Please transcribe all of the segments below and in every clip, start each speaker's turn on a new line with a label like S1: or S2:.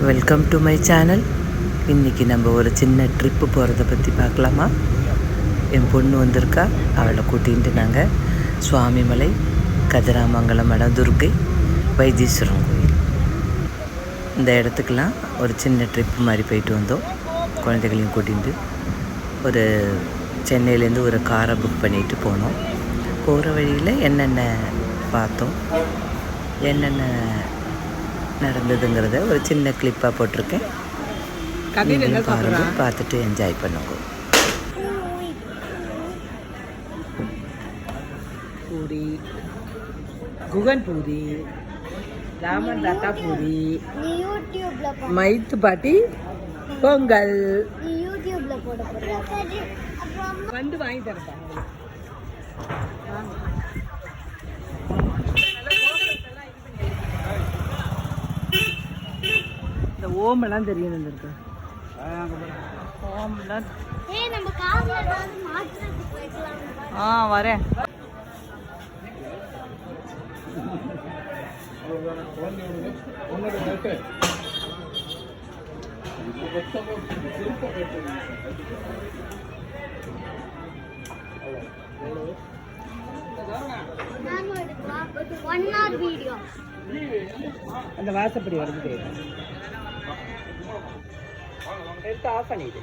S1: Welcome to my channel. இன்றைக்கி நம்ம ஒரு சின்ன ட்ரிப்பு போகிறத பற்றி பார்க்கலாமா? என் பொண்ணு வந்திருக்கா, அவளை கூட்டிகிட்டு நாங்கள் சுவாமிமலை, கதிராமங்கலம் இடம், துர்க்கை, வைத்தீஸ்வரன் கோயில் இந்த இடத்துக்கெலாம் ஒரு சின்ன ட்ரிப்பு மாதிரி போயிட்டு வந்தோம். குழந்தைகளையும் கூட்டிகிட்டு ஒரு சென்னையிலேருந்து ஒரு காரை புக் பண்ணிவிட்டு போனோம். போகிற வழியில் என்னென்ன பார்த்தோம், என்னென்ன நடந்ததுங்கிறத ஒரு சின்ன கிளிப்பாக போட்டிருக்கேன். பாருங்க, பார்த்துட்டு என்ஜாய் பண்ணுங்க.
S2: பூரி, குகன் பூரி, ராமன் தாத்தா பூரி, மைத்து பாட்டி பொங்கல் வந்து வாங்கி தரப்பா. இந்த ஓமெல்லாம் தெரியும் இருக்கு. ஓம்லாம் வரேன். அந்த வாசப்படி வருது, எடுத்து ஆஃப் பண்ணிடு.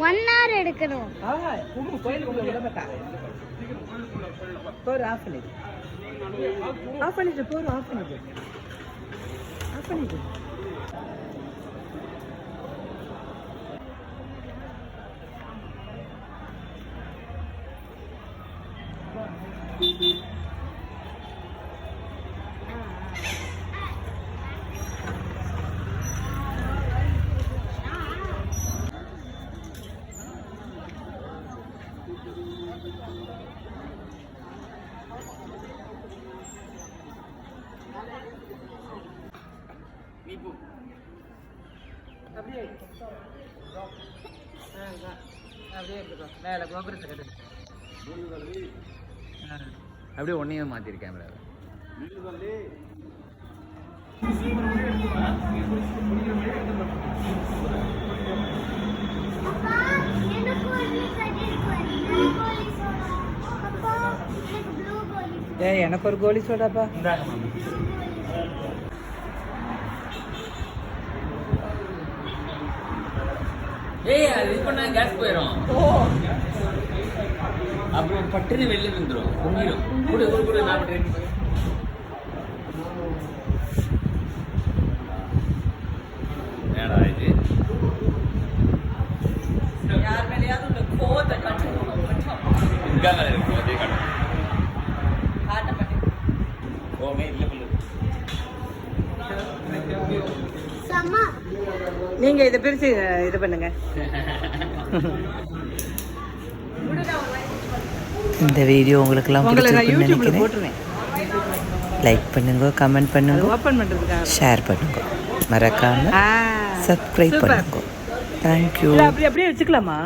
S3: 1 hour எடுக்கணும்.
S2: கோயிலுக்கு விட மாட்டாங்க. போர் ஆஃப் பண்ணிடு, ஆஃப் பண்ணிடு, போர் ஆஃப் பண்ணிடு, ஆஃப் பண்ணிடு.
S4: அப்படியே ஒன்னையும் மாத்திருக்கேன் கேமரா.
S2: எனக்கு ஒரு கோலி சோடாப்பா.
S4: அது இது பண்ணா கேஸ் போயிடும், அப்புறம் பட்டுன்னு வெளில வந்துடும், பொங்கிடும். கூட கூட கூட நான் பண்ணுறேன். ஏடா இது
S2: யார் மேலேயாவது உள்ள கோவத்தை கட்டணும்.
S4: இதுக்காக இருக்கு அதே காட்டும்.
S2: காட்ட மாட்டேன்.
S4: கோமே இல்லை பண்ணுது.
S2: நீங்க இதை பிரிச்சு இது பண்ணுங்க.
S1: இந்த வீடியோ உங்களுக்கெல்லாம்
S2: யூடியூப்ல போட்டுருவேன்.
S1: லைக் பண்ணுங்க, கமெண்ட் பண்ணுங்க,
S2: ஓபன் பண்றதுக்காக
S1: ஷேர் பண்ணுங்க, மறக்காம சப்ஸ்கிரைப் பண்ணுங்க. தேங்க்யூ.
S2: அப்படியே வச்சுக்கலாமா?